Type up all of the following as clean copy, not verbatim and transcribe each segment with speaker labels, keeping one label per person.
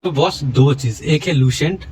Speaker 1: तो बॉस दो चीज, एक है लूसेंट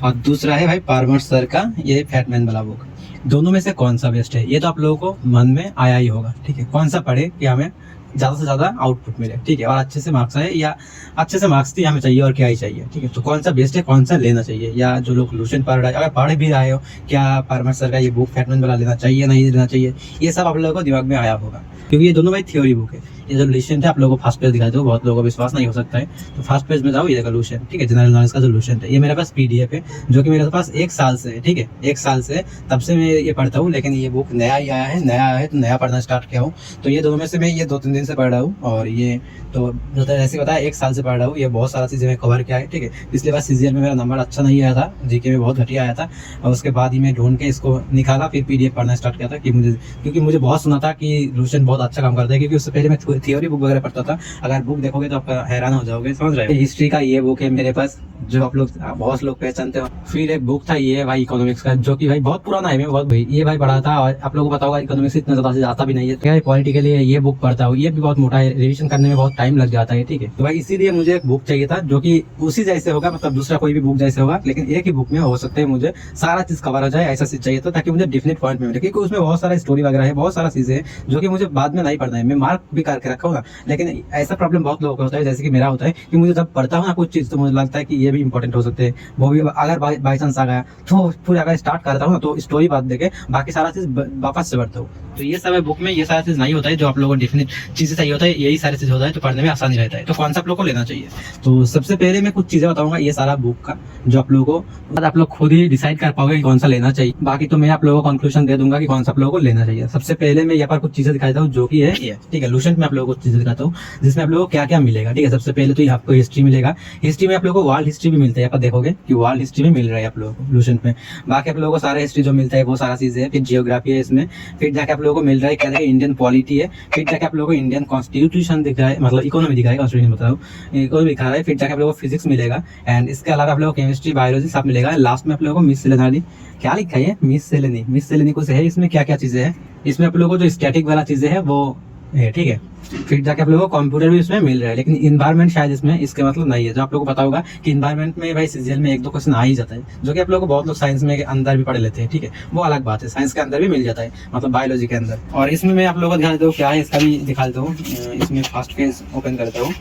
Speaker 1: और दूसरा है भाई पारमर सर का ये फैटमैन वाला बुक। दोनों में से कौन सा बेस्ट है ये तो आप लोगों को मन में आया ही होगा, ठीक है। कौन सा पढ़े कि हमें ज्यादा से ज्यादा आउटपुट मिले, ठीक है, और अच्छे से मार्क्स आए, या अच्छे से मार्क्स ही हमें चाहिए और क्या ही चाहिए, ठीक है। तो कौन सा बेस्ट है, कौन सा लेना चाहिए, या जो लोग लूसेंट पढ़ रहे हैं, अगर पढ़ भी रहे हो, क्या पारमर सर का ये बुक फैटमैन वाला लेना चाहिए नहीं लेना चाहिए, ये सब आप लोगों को दिमाग में आया होगा, क्योंकि ये दोनों भाई थ्योरी बुक है। ये जो लूसेंट है आप लोगों को फर्स्ट पेज दिखाई दो, बहुत लोगों को विश्वास नहीं हो सकता है, तो फर्स्ट पेज में जाओ, ये देखो लूसेंट, ठीक है, जनरल नॉलेज का जो लूसेंट है, ये मेरे पास पीडीएफ है जो कि मेरे पास 1 साल से है, ठीक है, 1 साल से तब से मैं ये पढ़ता हूँ। लेकिन ये बुक नया ही आया है, नया है तो नया पढ़ना स्टार्ट किया हूँ। तो ये दोनों में से मैं ये 2-3 दिन से पढ़ रहा हूँ, और ये तो जैसे बताया 1 साल से पढ़ रहा हूँ। ये बहुत सारा चीज़ें मैं कवर किया है, ठीक है। पिछले बार सीजीएल में मेरा नंबर अच्छा नहीं आया था, जीके में बहुत घटिया आया था, और उसके बाद ही मैं ढूंढ के इसको निकाला, फिर पीडीएफ पढ़ना स्टार्ट किया था कि क्योंकि मुझे बहुत सुना था कि लूसेंट बहुत अच्छा काम करता है, क्योंकि उससे पहले मैं थ्योरी बुक वगैरह पढ़ता था। अगर बुक देखोगे तो आप हैरान हो जाओगे, समझ रहे हो। हिस्ट्री का ये बुक है मेरे पास, जो आप लोग बहुत लोग पहचानते हो। फिर एक बुक था ये भाई इकोनॉमिक्स का, जो कि भाई बहुत पुराना है, मैं बहुत भाई ये भाई पढ़ा था, और आप लोगों को पता होगा इकोनॉमिक्स इतना ज्यादा से आता भी नहीं है, क्या पॉलिटी के लिए ये बुक पढ़ता हूँ। ये भी बहुत मोटा है, रिविजन करने में बहुत टाइम लग जाता है, ठीक है। तो भाई इसीलिए मुझे एक बुक चाहिए था जो कि उसी जैसे होगा, मतलब दूसरा कोई भी बुक जैसे होगा, लेकिन एक ही बुक में हो सकता है मुझे सारा चीज कवर हो जाए, ऐसा चीज चाहिए था, ताकि मुझे डिफिनेट पॉइंट में मिले, क्योंकि उसमें बहुत सारा स्टोरी वगैरह है, बहुत सारा चीजें है जो कि मुझे बाद में नहीं पढ़ना है। मैं मार्क भी करके रखा हूँ ना, लेकिन ऐसा प्रॉब्लम बहुत लोगों को होता है, जैसे कि मेरा होता है कि मुझे जब पढ़ता हूँ ना कुछ चीज, तो मुझे लगता है कि ये भी इंपॉर्टेंट हो सकते हैं, वो भी अगर बाई चांस आ गया तो पूरा अगर स्टार्ट करता हूँ ना, तो स्टोरी बात देके बाकी सारा चीज वापस से पढ़ता हूँ। तो ये सब बुक में ये सारा चीज नहीं होता है, जो आप लोगों को डिफिनेट चीजें चाहिए होता है, यही सारी चीज होता है, तो पढ़ने में आसानी रहता है। तो कौन सा आप लोग को लेना चाहिए, तो सबसे पहले मैं कुछ चीजें बताऊंगा ये सारा बुक का, जो आप लोगों को आप लोग खुद ही डिसाइड कर पाओगे कि कौन सा लेना चाहिए। बाकी तो मैं आप लोगों को कंक्लूजन दे दूंगा कि कौन सा आप लोगों को लेना चाहिए। सबसे पहले मैं यहाँ पर कुछ चीजें दिखाता हूँ जो कि है ये, ठीक है, लूसेंट में आप लोगों को कुछ चीजें दिखाता हूँ जिसमें आप लोगों को क्या क्या मिलेगा, ठीक है। सबसे पहले तो आपको हिस्ट्री मिलेगा, हिस्ट्री में आप लोगों को वर्ल्ड हिस्ट्री भी मिलता है, आप देखोगे कि वर्ल्ड हिस्ट्री भी मिल रहा है आप लोगों को लूसेंट में। बाकी आप लोगों को सारा हिस्ट्री जो मिलता है वो सारा चीजें है। फिर जियोग्राफी है इसमें, फिर जाके आप लोगों को मिल रहा है क्या है, इंडियन पॉलिटी है, फिर जाके आप लोगों को इंडियन कॉन्स्टिट्यूशन दिख रहा है, मतलब इकोनॉमी दिखा है, कॉन्स्टिट्यूशन बताओ इकोनॉमी दिखा रहा है। फिर जाके आप लोगों को फिजिक्स मिलेगा, एंड इसके अलावा आप लोगों को केमिस्ट्री बायोलॉजी सब मिलेगा। लास्ट में आप लोगों को मिससेलेनिटी, क्या लिखा है मिससेलेनी कुछ है, इसमें क्या क्या चीजें है, इसमें आप लोगों को जो स्टैटिक वाला चीजें है वो है, ठीक है। फिर जाके आप लोगों को कंप्यूटर भी इसमें मिल रहा है, लेकिन इन्वायरमेंट शायद इसमें इसके मतलब नहीं है। जो आप लोगों को पता होगा कि इन्वायरमेंट में भाई सीजीएल में 1-2 क्वेश्चन आ ही जाता है, जो कि आप लोगों को बहुत लोग साइंस में अंदर भी पढ़ लेते हैं, ठीक है, वो अलग बात है, साइंस के अंदर भी मिल जाता है, मतलब बायोलॉजी के अंदर। और इसमें मैं आप लोगों को दिखा देता हूँ क्या है, इसका भी दिखा देता हूँ। इसमें फर्स्ट पेज ओपन करता हूँ,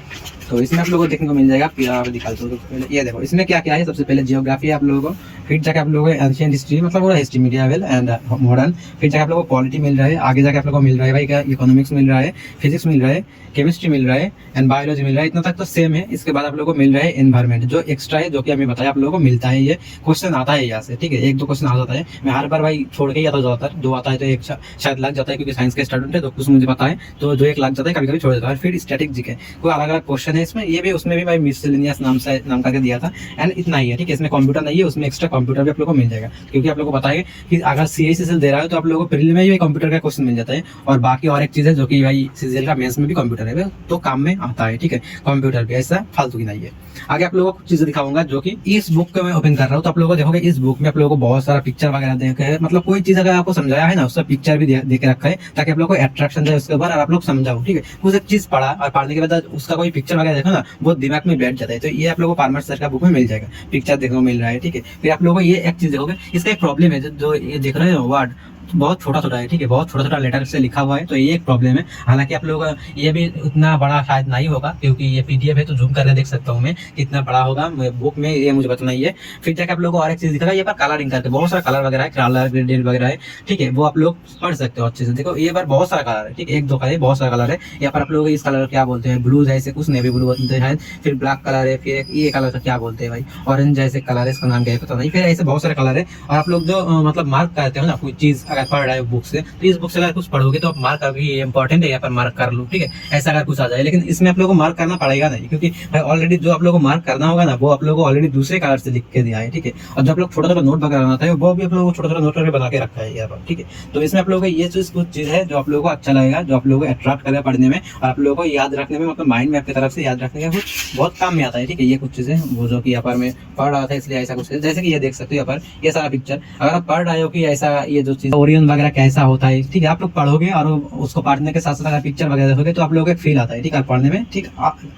Speaker 1: तो इसमें आप लोगों को देखने को मिल जाएगा। फिर दिखाता हूँ, तो पहले ये देखो इसमें क्या क्या है। सबसे पहले जियोग्राफी है आप लोगों को, फिर जाके आप लोगों को एंशिएंट हिस्ट्री, मतलब वो हिस्ट्री मीडिएवल एंड मॉडर्न, फिर जाके आप लोगों को पॉलिटी मिल रहा है, आगे जाके आप लोगों को मिल रहा है भाई क्या इकोनॉमिक्स मिल रहा है, फिजिक्स मिल रहा है, केमिस्ट्री मिल रहा है एंड बायोलॉजी मिल रहा है, इतना तक तो सेम है। इसके बाद आप लोगों को मिल रहा है एनवायरमेंट, जो एक्स्ट्रा है, जो कि हमें बताया आप लोगों को मिलता है, ये क्वेश्चन आता है यहाँ से, ठीक है, 1-2 क्वेश्चन आ जाता है। मैं हर बार भाई छोड़ के ही आता हूँ, ज्यादातर 2 आता है तो 1 शायद लग जाता है, क्योंकि साइंस का स्टूडेंट है तो कुछ मुझे पता है, तो जो 1 लग जाता है, कभी कभी छोड़ देता है। फिर स्टैटिक जीके कोई अलग अलग क्वेश्चन है इसमें, ये भी उसमें भी भाई मिससेलेनियस नाम करके दिया था, एंड इतना ही है, ठीक है। इसमें कंप्यूटर नहीं है, उसमें एक्स्ट्रा कंप्यूटर भी आप लोगों को मिल जाएगा, क्योंकि आप लोगों को पता है कि अगर सीआईएसएल दे रहा है तो आप लोगों को प्रीलिम में भी कंप्यूटर का क्वेश्चन मिल जाता है। और बाकी और एक चीज है जो कि भाई सीजीएल का मेंस में भी कंप्यूटर है, तो काम में आता है, ठीक है, कंप्यूटर भी ऐसा फालतू की नहीं है। आगे आप लोगों को कुछ चीजें दिखाऊंगा जो कि इस बुक को मैं ओपन कर रहा हूँ, तो आप लोगों को देखोगे इस बुक में आप लोगों को बहुत सारा पिक्चर वगैरह देखे है, मतलब कोई चीज अगर आपको समझाया है ना, उसका पिक्चर भी दे के रखा है, ताकि आप लोगों को अट्रैक्शन जाए उसके ऊपर और आप लोग समझाओ, ठीक है। कुछ एक चीज पढ़ा और पढ़ने के बाद उसका कोई पिक्चर वगैरह देखो ना, वो दिमाग में बैठ जाता है। तो ये आप लोगों को पारमर सर का बुक में मिल जाएगा, पिक्चर देखने को मिल रहा है, ठीक है। फिर आप लोगों को ये एक चीज देखोगे, इसका एक प्रॉब्लम है, जो ये देख रहे हो वर्ड बहुत छोटा छोटा है, ठीक है, बहुत छोटा छोटा लेटर से लिखा हुआ है, तो ये एक प्रॉब्लम है। हालांकि आप लोग ये भी उतना बड़ा शायद नहीं होगा, क्योंकि ये पीडीएफ है, तो जूम करके देख सकता हूँ मैं कितना बड़ा होगा, बुक में ये मुझे पता नहीं है। फिर जाकर आप लोगों को और एक चीज दिखेगा, ये पर कलरिंग करके बहुत सारा कलर वगैरह है, कलर ग्रेडियंट वगैरह है, ठीक है, वो आप लोग पढ़ सकते हो अच्छे से। देखो ये बार बहुत सारा कलर है, ठीक है, 1-2 का है, बहुत सारा कलर है। यहाँ पर आप लोग इस कलर क्या बोलते हैं, ब्लू जैसे कुछ नेवी ब्लू बोलते हैं, फिर ब्लैक कलर है, फिर ये कलर का क्या बोलते हैं भाई, ऑरेंज जैसे कलर है, इसका नाम क्या है पता नहीं। फिर ऐसे बहुत सारे कलर है, और आप लोग जो मतलब मार्क करते हो ना कोई चीज अगर पढ़ रहे हो बुक से, तो इस बुक से अगर कुछ पढ़ोगे तो आप मार्क करके ये इंपॉर्टेंट है, यहाँ पर मार्क कर लो, ठीक है, ऐसा अगर कुछ आ जाए। लेकिन इसमें आप लोगों को मार्क करना पड़ेगा नहीं, क्योंकि भाई ऑलरेडी जो आप लोगों को मार्क करना होगा ना, वो आप लोगों को ऑलरेडी दूसरे कलर से लिख के दिया है, ठीक है। और जो आप लोग छोटा छोटा नोट वगैरह बनाता है, वो भी आप लोगों को छोटा छोटा नोट करके बना के रखा है यहाँ पर, ठीक है। तो इसमें आप लोगों को ये चीज कुछ चीज है जो आप लोगों को अच्छा लगेगा, जो आप लोगों को अट्रैक्ट करेगा पढ़ने में, और आप लोगों को याद रखने में, मतलब माइंड मैप की तरफ से याद रखने का कुछ बहुत काम में आता है, ठीक है। ये कुछ चीजें वो जो कि यहाँ पर मैं पढ़ रहा था, इसलिए ऐसा कुछ, जैसे कि ये देख सकते हो यहाँ पर ये सारा पिक्चर, अगर आप पढ़ रहे हो कि ऐसा ये जो चीज ओरियन वगैरह कैसा होता है, ठीक है। आप लोग पढ़ोगे और उसको पढ़ने के साथ साथ अगर पिक्चर वगैरह देखोगे तो आप लोगों को एक फील आता है, ठीक है, पढ़ने में, ठीक,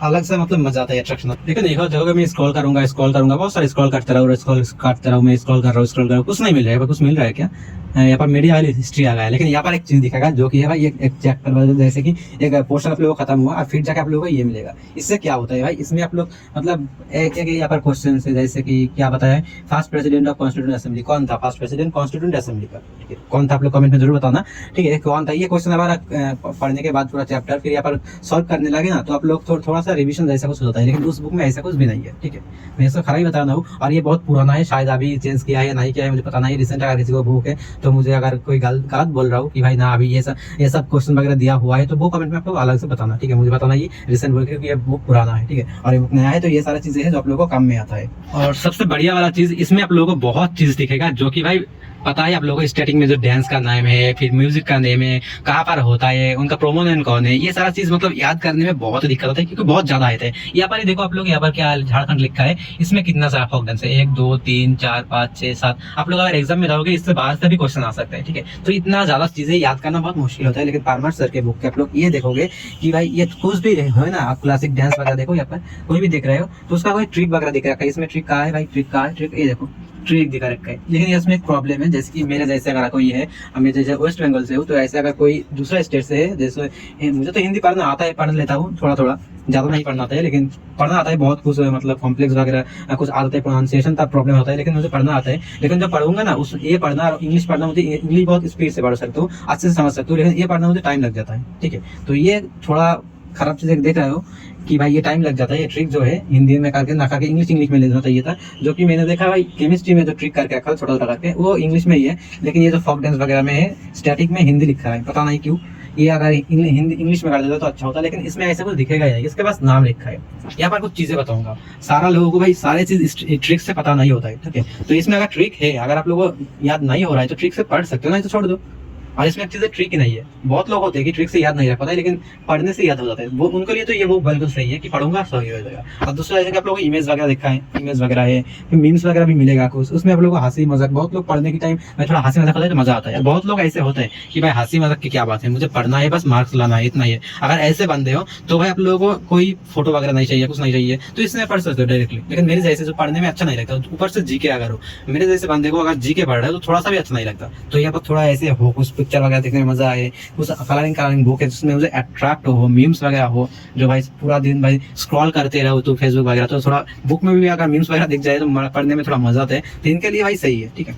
Speaker 1: अलग से मतलब मजा आता है, अट्रैक्शन। लेकिन देखोगे मैं स्क्रॉल करूंगा बहुत सारे स्क्रॉल करते रहूँ, मैं स्क्रॉल कर रहा हूँ, कुछ नहीं मिल रहा है। कुछ मिल रहा है क्या? यहाँ पर मीडिया वाली हिस्ट्री आ गया है, लेकिन यहाँ पर एक चीज दिखेगा जो कि है भाई एक चैप्टर, जैसे कि एक पोर्शन आप लोगों को खत्म हुआ और फिर जाके आप लोगों को ये मिलेगा। इससे क्या होता है भाई, इसमें आप लोग मतलब एक यहाँ पर क्वेश्चन है, जैसे कि क्या बताया, first president of constituent assembly कौन था, फर्स्ट प्रेसिडेंट कॉन्स्टिट्यूंट असेंबली का, ठीक है, कौन था आप लोग कमेंट में जरूर बताना, ठीक है, कौन था। ये क्वेश्चन हमारा पढ़ने के बाद पूरा चैप्टर फिर यहाँ पर सॉल्व करने लगे ना, तो आप लोग थोड़ा सा रिविजन जैसा कुछ होता है, लेकिन उस बुक में ऐसा कुछ भी नहीं है, ठीक है। मैं इसको खरा ही बता रहा हूँ, और ये बहुत पुराना है, शायद अभी चेंज किया है या नहीं किया है मुझे पता नहीं, रिसेंट अगर किसी को बुक है तो मुझे, अगर कोई गलत बोल रहा हूँ कि भाई ना अभी ये सब क्वेश्चन वगैरह दिया हुआ है, तो वो कमेंट में आपको अलग से बताना, ठीक है, मुझे बताना ये रिसेंट बुक है कि ये बुक पुराना है, ठीक है, और ये बुक नया है, तो ये सारी चीजें हैं जो आप लोगों को काम में आता है। और सबसे बढ़िया वाला चीज इसमें आप लोगों को बहुत चीज दिखेगा जो कि भाई पता है आप लोगों को, स्टार्टिंग में जो डांस का नाम है, फिर म्यूजिक का नेम है, कहाँ पर होता है, उनका प्रोमोनेंट कौन है, ये सारा चीज मतलब याद करने में बहुत दिक्कत होता है, क्योंकि बहुत ज्यादा आते हैं। यहाँ पर देखो आप लोग, यहाँ पर क्या झारखंड लिखा है, इसमें कितना सारा फोक डांस है, 1 2 3 4 5 6 7। आप लोग अगर एग्जाम में रहोगे इससे बाहर से भी क्वेश्चन आ सकते हैं, ठीक है। तो इतना ज्यादा चीजें याद करना बहुत मुश्किल होता है, लेकिन पारमार सर के बुक के आप लोग ये देखोगे कि भाई ये कुछ भी है ना, आप क्लासिक डांस वगैरह देखो, यहाँ पर कोई भी देख रहे हो तो उसका कोई ट्रिक वगैरह दिख रखा है, इसमें ट्रिक कहाँ है भाई, ट्रिक कहाँ है, ट्रिक ये देखो, ट्रिक दिखा रखा है। लेकिन इसमें एक प्रॉब्लम है, जैसे कि मेरे जैसे अगर कोई है, मैं जैसे वेस्ट बंगाल से हूँ, तो ऐसे अगर कोई दूसरा स्टेट से है, जैसे मुझे तो हिंदी पढ़ना आता है, पढ़ लेता हूँ थोड़ा थोड़ा, ज्यादा नहीं पढ़ना आता है, लेकिन पढ़ना आता है बहुत कुछ, मतलब कॉम्प्लेक्स वगैरह कुछ आता है, प्रोनाउंसिएशन का प्रॉब्लम होता है, लेकिन मुझे पढ़ना आता है। लेकिन जब पढ़ूंगा ना, उस ये पढ़ना और इंग्लिश पढ़ना, मुझे इंग्लिश बहुत स्पीड से पढ़ सकता हूँ, अच्छे से समझ सकता हूँ, लेकिन ये पढ़ना मुझे टाइम लग जाता है, ठीक है। तो ये थोड़ा खराब चीज देख रहे हो कि भाई ये टाइम लग जाता है। ये ट्रिक जो है हिंदी में करके ना करके इंग्लिश में ले लेना चाहिए था, जो कि मैंने देखा भाई केमिस्ट्री में जो ट्रिक करके रखा छोटा छोटा करके, वो इंग्लिश में ही है, लेकिन ये जो फोक डांस वगैरह में है, स्टैटिक में हिंदी लिखा है, पता नहीं क्यों। ये अगर हिंदी इंग्लिश में कर देता तो अच्छा होता, लेकिन इसमें ऐसा कुछ दिखेगा ही नहीं, इसके पास नाम लिखा है। यहाँ पर कुछ चीजें बताऊंगा, सारा लोगों को भाई सारे चीज ट्रिक से पता नहीं होता है, ठीक है। तो इसमें अगर ट्रिक है, अगर आप लोगों को याद नहीं हो रहा है तो ट्रिक से पढ़ सकते हो, नहीं तो छोड़ दो। और इसमें एक चीज ट्रिक ही नहीं है, बहुत लोग होते हैं कि ट्रिक से याद नहीं रख पाते, लेकिन पढ़ने से याद हो जाता है, वो उनके लिए तो ये वो बिल्कुल सही है कि पढ़ूंगा सही हो जाएगा। और दूसरा जैसे कि आप लोगों को इमेज वगैरह दिखा है, इमेज वगैरह है, फिर मीम्स वगैरह भी मिलेगा कुछ, उसमें आप लोगों को हंसी मजाक, बहुत लोग पढ़ने के टाइम में थोड़ा हंसी मजाक होता है तो मजा आता है। बहुत लोग ऐसे होते हैं कि भाई हंसी मजाक की क्या बात है, मुझे पढ़ना है, बस मार्क्स लाना है, इतना ही है। अगर ऐसे बंदे हो तो भाई आप लोगों को कोई फोटो वगैरह नहीं चाहिए, कुछ नहीं चाहिए, तो इसमें पढ़ सकते हो डायरेक्टली। लेकिन मेरे जैसे जो पढ़ने में अच्छा नहीं लगता, ऊपर से जीके अगर हो, मेरे जैसे बंदे को अगर जीके पढ़ रहे हो तो थोड़ा सा भी अच्छा नहीं लगता। तो यहाँ पर थोड़ा ऐसे हो, कुछ पिक्चर वगैरह देखने में आए, कुछ कलरिंग बुक है जिसमें मुझे अट्रैक्ट हो, मीम्स वगैरह हो, जो भाई पूरा दिन भाई स्क्रॉल करते रहो तो फेसबुक वगैरह, तो थोड़ा बुक में भी अगर मीम्स वगैरह दिख जाए तो पढ़ने में थोड़ा मजा आता है, तो इनके लिए भाई सही है, ठीक है।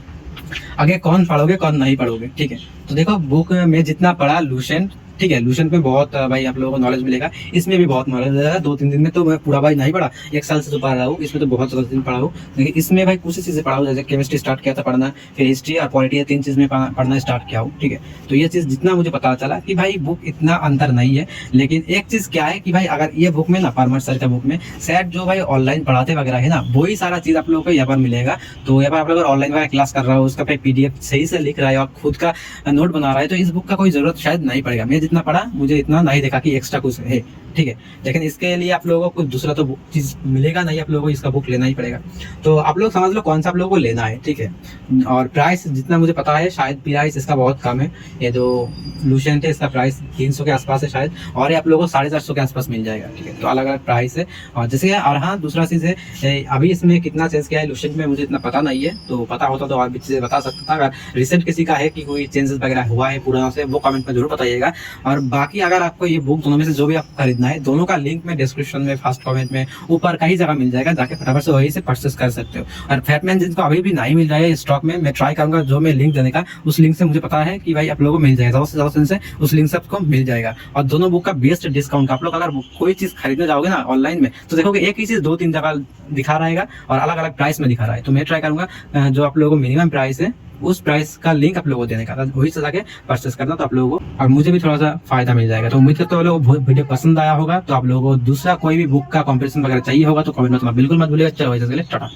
Speaker 1: आगे कौन पढ़ोगे कौन नहीं पढ़ोगे, ठीक है। तो देखो बुक में जितना पढ़ा लूसेंट, ठीक है, लूसेंट में बहुत भाई आप लोगों को नॉलेज मिलेगा, इसमें भी बहुत नॉलेज मिलेगा। 2-3 दिन में तो मैं पूरा भाई नहीं पढ़ा, 1 साल से तो पढ़ रहा हूँ, इसमें तो बहुत ज़्यादा दिन पढ़ा हूँ, लेकिन इसमें भाई कुछ चीज़ें पढ़ा हूँ, जैसे केमिस्ट्री स्टार्ट किया था पढ़ना, फिर हिस्ट्री और पॉलिटी, 3 चीज़ में पढ़ना स्टार्ट किया हूँ, ठीक है। तो ये चीज़ जितना मुझे पता चला कि भाई बुक इतना अंतर नहीं है, लेकिन एक चीज़ क्या है कि भाई अगर ये बुक में ना, पारमार सर का बुक में शायद जो भाई ऑनलाइन पढ़ाते वगैरह है ना, वही सारा चीज़ आप लोगों को यहाँ पर मिलेगा। तो यहाँ पर आप लोग अगर ऑनलाइन वगैरह क्लास कर रहा हो, उसका PDF सही से लिख रहा है और खुद का नोट बना रहा है, तो इस बुक का कोई जरूरत शायद नहीं पड़ेगा। मैं जितना पढ़ा मुझे इतना नहीं देखा कि एक्स्ट्रा कुछ है, ठीक है। लेकिन इसके लिए आप लोगों को कुछ दूसरा तो चीज मिलेगा नहीं, आप लोगों को इसका बुक लेना ही पड़ेगा। तो आप लोग समझ लो कौन सा आप लोगों को लेना है, ठीक है। और प्राइस जितना मुझे पता है, शायद प्राइस इसका बहुत कम है। ये जो लूसेंट है इसका प्राइस 300 के आसपास है शायद, और ये आप लोगों को 450 के आसपास मिल जाएगा, ठीक है। तो अलग अलग प्राइस है। और जैसे, और हाँ दूसरा चीज है, अभी इसमें कितना चेंज किया है लूसेंट में मुझे इतना पता नहीं है, तो पता होता तो और भी चीजें बता सकता था। अगर रिसेंट किसी का है कि कोई चेंजेस वगैरह हुआ है पुराना से, वो कमेंट में जरूर बताइएगा। और बाकी अगर आपको ये बुक दोनों में से जो भी आपको खरीदना है, दोनों का लिंक में डिस्क्रिप्शन में, फर्स्ट कमेंट में, ऊपर कई जगह मिल जाएगा, जाके फटाफट से वही से परचेस कर सकते हो। और फैटमैन जिनको अभी भी नहीं मिल रहा है स्टॉक में, मैं ट्राई करूंगा जो मैं लिंक देने का, उस लिंक से मुझे पता है कि भाई आप लोगों को मिल जाएगा, ज्यादा से ज्यादा से उस लिंक से आपको मिल जाएगा। और दोनों बुक का बेस्ट डिस्काउंट, आप लोग अगर कोई चीज खरीदने जाओगे ना ऑनलाइन में, तो देखोगे एक ही चीज 2-3 जगह दिखा रहेगा और अलग अलग प्राइस में दिखा रहा है। तो मैं ट्राई करूंगा जो आप लोगों को मिनिमम प्राइस है, उस प्राइस का लिंक आप लोगों को देने का, वही से जाके परचेस करना, तो आप लोगों को और मुझे भी थोड़ा सा फायदा मिल जाएगा। तो उम्मीद करते हो लोगों को वीडियो पसंद आया होगा। तो आप लोगों को दूसरा कोई भी बुक का कॉम्पिटिशन वगैरह चाहिए होगा तो कमेंट में बिल्कुल मत भूलिएगा। चलो टाटा।